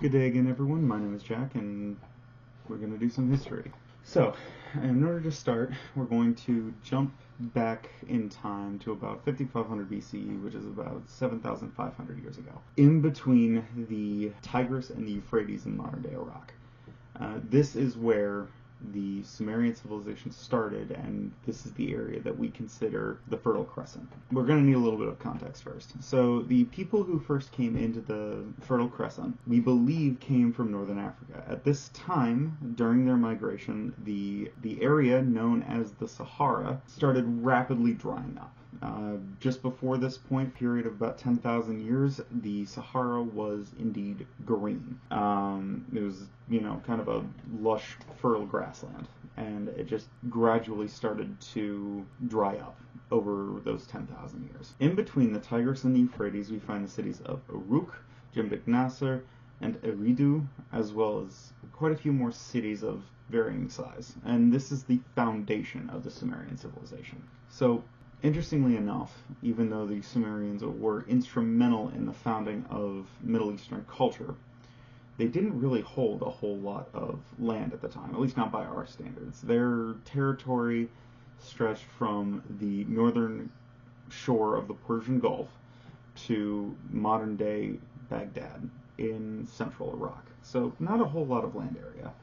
Good day again, everyone. My name is Jack, and we're going to do some history. So, in order to start, we're going to jump back in time to about 5500 BCE, which is about 7,500 years ago, in between the Tigris and the Euphrates in modern-day Iraq. This is where the Sumerian civilization started, and this is the area that we consider the Fertile Crescent. We're going to need a little bit of context first. So the people who first came into the Fertile Crescent, we believe, came from northern Africa. At this time, during their migration, the area known as the Sahara started rapidly drying up. Just before this point, period of about 10,000 years, the Sahara was indeed green. It was, kind of a lush, fertile grassland, and it just gradually started to dry up over those 10,000 years. In between the Tigris and the Euphrates, we find the cities of Uruk, Jembek Nasr, and Eridu, as well as quite a few more cities of varying size. And this is the foundation of the Sumerian civilization. So, interestingly enough, even though the Sumerians were instrumental in the founding of Middle Eastern culture, they didn't really hold a whole lot of land at the time, at least not by our standards. Their territory stretched from the northern shore of the Persian Gulf to modern-day Baghdad in central Iraq. So not a whole lot of land area.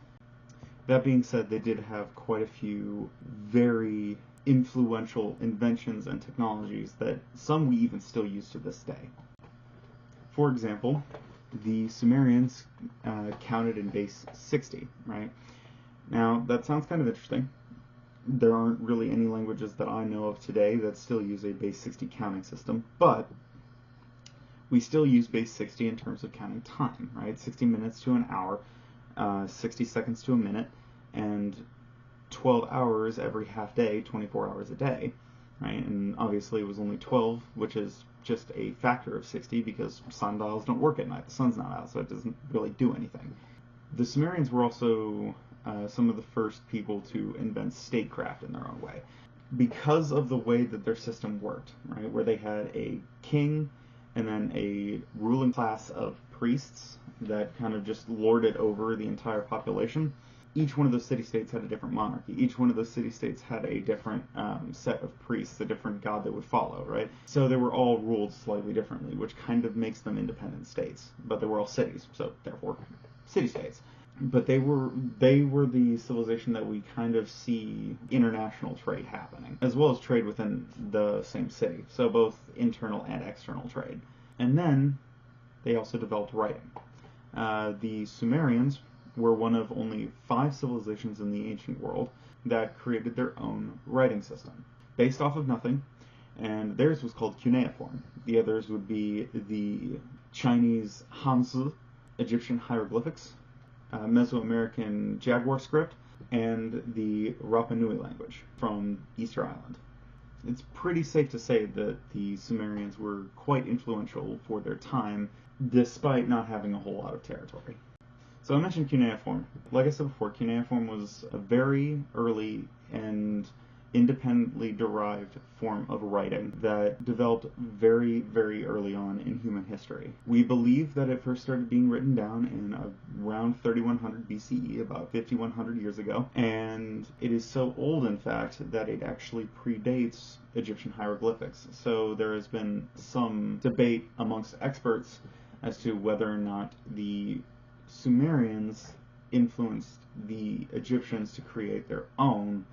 That being said, they did have quite a few very influential inventions and technologies that some we even still use to this day. For example, the Sumerians counted in base 60, right? Now, that sounds kind of interesting. There aren't really any languages that I know of today that still use a base 60 counting system, but we still use base 60 in terms of counting time, right? 60 minutes to an hour, 60 seconds to a minute, and 12 hours every half day, 24 hours a day, right? And obviously it was only 12, which is just a factor of 60 because sundials don't work at night. The sun's not out, so it doesn't really do anything. The Sumerians were also some of the first people to invent statecraft in their own way. Because of the way that their system worked, right, where they had a king and then a ruling class of priests that kind of just lorded over the entire population, each one of those city-states had a different monarchy. Each one of those city-states had a different set of priests, a different god they would follow, right? So they were all ruled slightly differently, which kind of makes them independent states. But they were all cities, so therefore city-states. But they were the civilization that we kind of see international trade happening, as well as trade within the same city. So both internal and external trade. And then they also developed writing. The Sumerians were one of only 5 civilizations in the ancient world that created their own writing system, based off of nothing, and theirs was called cuneiform. The others would be the Chinese Hanzi, Egyptian hieroglyphics, Mesoamerican Jaguar script, and the Rapa Nui language from Easter Island. It's pretty safe to say that the Sumerians were quite influential for their time, despite not having a whole lot of territory. So I mentioned cuneiform. Like I said before, cuneiform was a very early and independently derived form of writing that developed very, very early on in human history. We believe that it first started being written down in around 3100 BCE, about 5100 years ago, and it is so old, in fact, that it actually predates Egyptian hieroglyphics. So there has been some debate amongst experts as to whether or not the Sumerians influenced the Egyptians to create their own,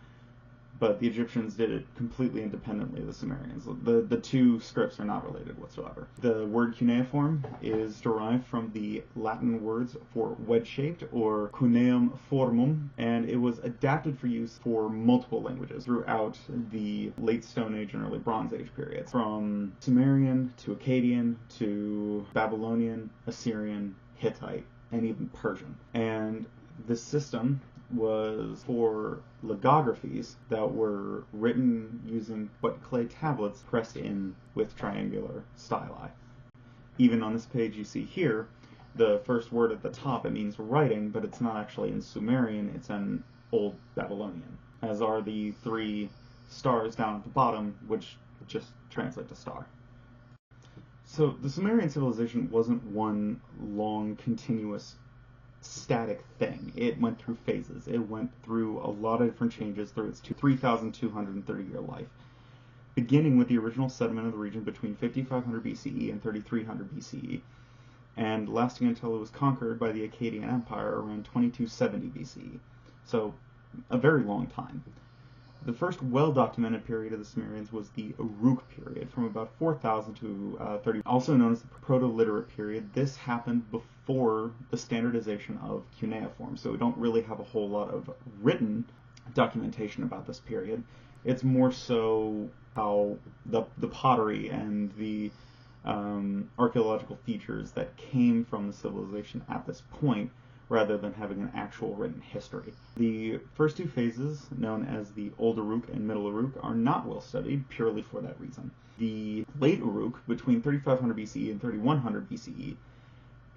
but the Egyptians did it completely independently of the Sumerians. The two scripts are not related whatsoever. The word cuneiform is derived from the Latin words for wedge-shaped, or cuneum formum, and it was adapted for use for multiple languages throughout the late Stone Age and early Bronze Age periods, from Sumerian to Akkadian to Babylonian, Assyrian, Hittite, and even Persian. And the system was for logographies that were written using wet clay tablets pressed in with triangular styli. Even on this page you see here, the first word at the top, it means writing, but it's not actually in Sumerian, it's in Old Babylonian, as are the 3 stars down at the bottom, which just translate to star. So the Sumerian civilization wasn't one long, continuous, static thing. It went through phases. It went through a lot of different changes through its 3,230-year life, beginning with the original settlement of the region between 5500 BCE and 3300 BCE, and lasting until it was conquered by the Akkadian Empire around 2270 BCE. So, a very long time. The first well-documented period of the Sumerians was the Uruk period, from about 4000 to 30, also known as the Proto-Literate period. This happened before the standardization of cuneiform, so we don't really have a whole lot of written documentation about this period. It's more so how the pottery and the archaeological features that came from the civilization at this point, rather than having an actual written history. The first two phases, known as the Old Uruk and Middle Uruk, are not well studied purely for that reason. The Late Uruk, between 3500 BCE and 3100 BCE,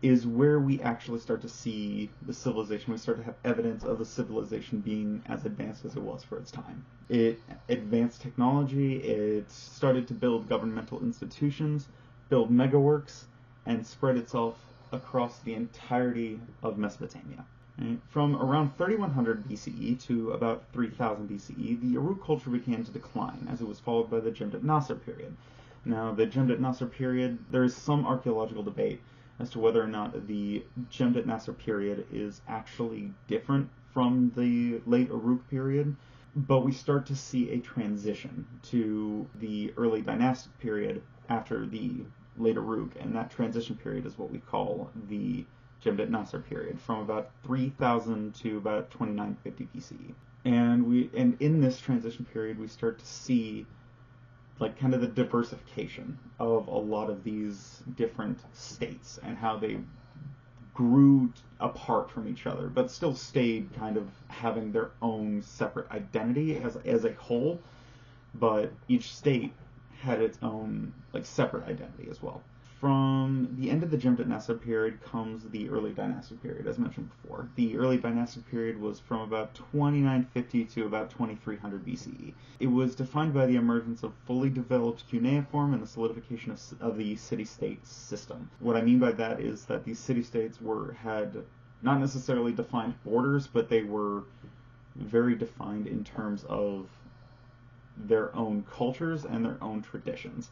is where we actually start to see the civilization. We start to have evidence of the civilization being as advanced as it was for its time. It advanced technology, it started to build governmental institutions, build megaworks, and spread itself across the entirety of Mesopotamia. Right? From around 3100 BCE to about 3000 BCE, the Uruk culture began to decline, as it was followed by the Jemdet Nasr period. Now, the Jemdet Nasr period, there is some archaeological debate as to whether or not the Jemdet Nasr period is actually different from the late Uruk period, but we start to see a transition to the early dynastic period after the late Uruk, and that transition period is what we call the Jemdet Nasr period, from about 3000 to about 2950 BCE. And in this transition period, we start to see like kind of the diversification of a lot of these different states and how they grew apart from each other, but still stayed kind of having their own separate identity as a whole, but each state had its own like separate identity as well. From the end of the Jemdet Nasr period comes the early dynastic period, as mentioned before. The early dynastic period was from about 2950 to about 2300 BCE. It was defined by the emergence of fully developed cuneiform and the solidification of the city-state system. What I mean by that is that these city-states had not necessarily defined borders, but they were very defined in terms of their own cultures and their own traditions.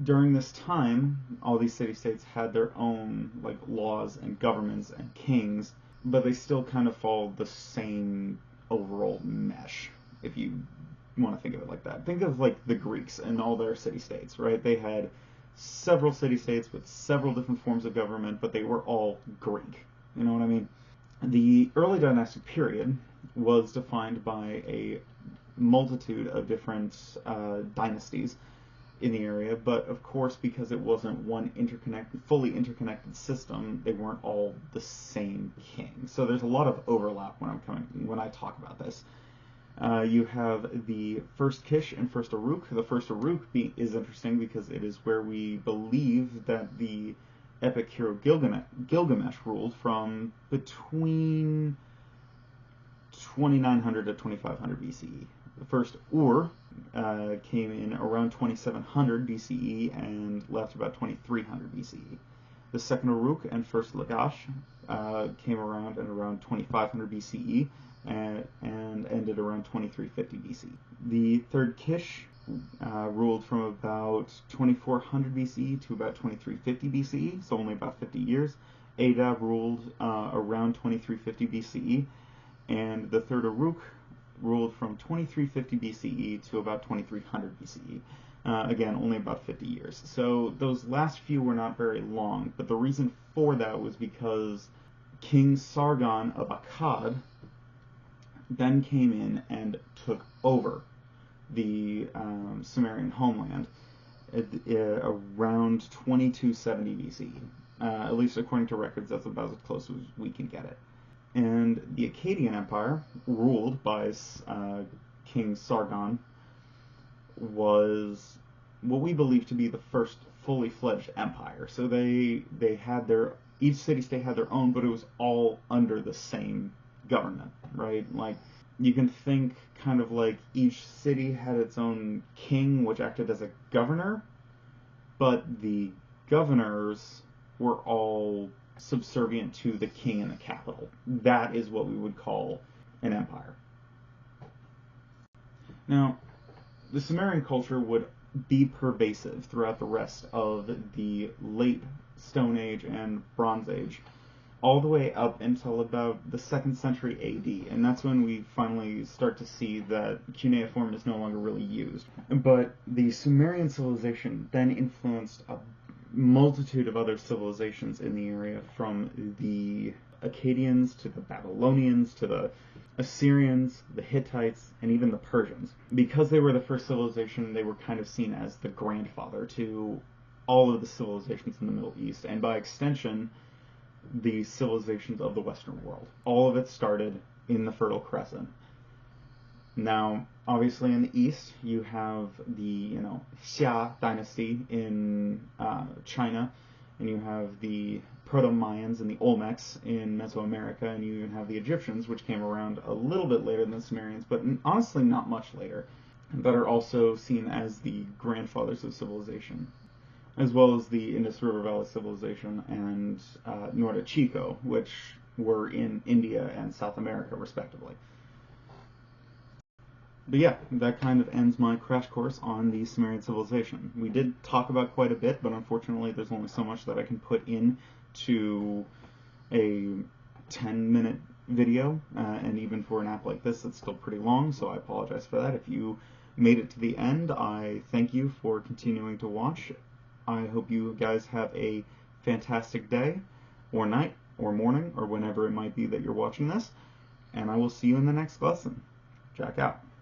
During this time, all these city-states had their own like laws and governments and kings, but they still kind of followed the same overall mesh, if you want to think of it like that. Think of like the Greeks and all their city-states, right? They had several city-states with several different forms of government, but they were all Greek. You know what I mean? The early dynastic period was defined by a multitude of different dynasties in the area, but of course, because it wasn't one fully interconnected system, they weren't all the same king. So there's a lot of overlap when I talk about this. You have the first Kish and first Uruk. The first Uruk is interesting because it is where we believe that the epic hero Gilgamesh ruled from between 2900 to 2500 BCE. The first Ur came in around 2700 BCE and left about 2300 BCE. The second Uruk and first Lagash came around at around 2500 BCE and ended around 2350 BCE. The third Kish ruled from about 2400 BCE to about 2350 BCE, so only about 50 years. Ada ruled around 2350 BCE, and the third Uruk ruled from 2350 BCE to about 2300 BCE. Again, only about 50 years. So those last few were not very long, but the reason for that was because King Sargon of Akkad then came in and took over the Sumerian homeland around 2270 BCE. At least according to records, that's about as close as we can get it. And the Akkadian Empire, ruled by King Sargon, was what we believe to be the first fully fledged empire. So they had each city-state had their own, but it was all under the same government, right? Like, you can think kind of like each city had its own king, which acted as a governor, but the governors were all subservient to the king in the capital. That is what we would call an empire. Now, the Sumerian culture would be pervasive throughout the rest of the late Stone Age and Bronze Age, all the way up until about the 2nd century AD, and that's when we finally start to see that cuneiform is no longer really used. But the Sumerian civilization then influenced a multitude of other civilizations in the area, from the Akkadians to the Babylonians to the Assyrians, the Hittites, and even the Persians. Because they were the first civilization, they were kind of seen as the grandfather to all of the civilizations in the Middle East, and by extension, the civilizations of the Western world. All of it started in the Fertile Crescent. Now, obviously in the East, you have the, Xia dynasty in China, and you have the Proto-Mayans and the Olmecs in Mesoamerica, and you even have the Egyptians, which came around a little bit later than the Sumerians, but honestly not much later, that are also seen as the grandfathers of civilization, as well as the Indus River Valley civilization and Norte Chico, which were in India and South America, respectively. But yeah, that kind of ends my crash course on the Sumerian civilization. We did talk about quite a bit, but unfortunately there's only so much that I can put into a 10-minute video, and even for an app like this, it's still pretty long, so I apologize for that. If you made it to the end, I thank you for continuing to watch. I hope you guys have a fantastic day, or night, or morning, or whenever it might be that you're watching this, and I will see you in the next lesson. Jack out.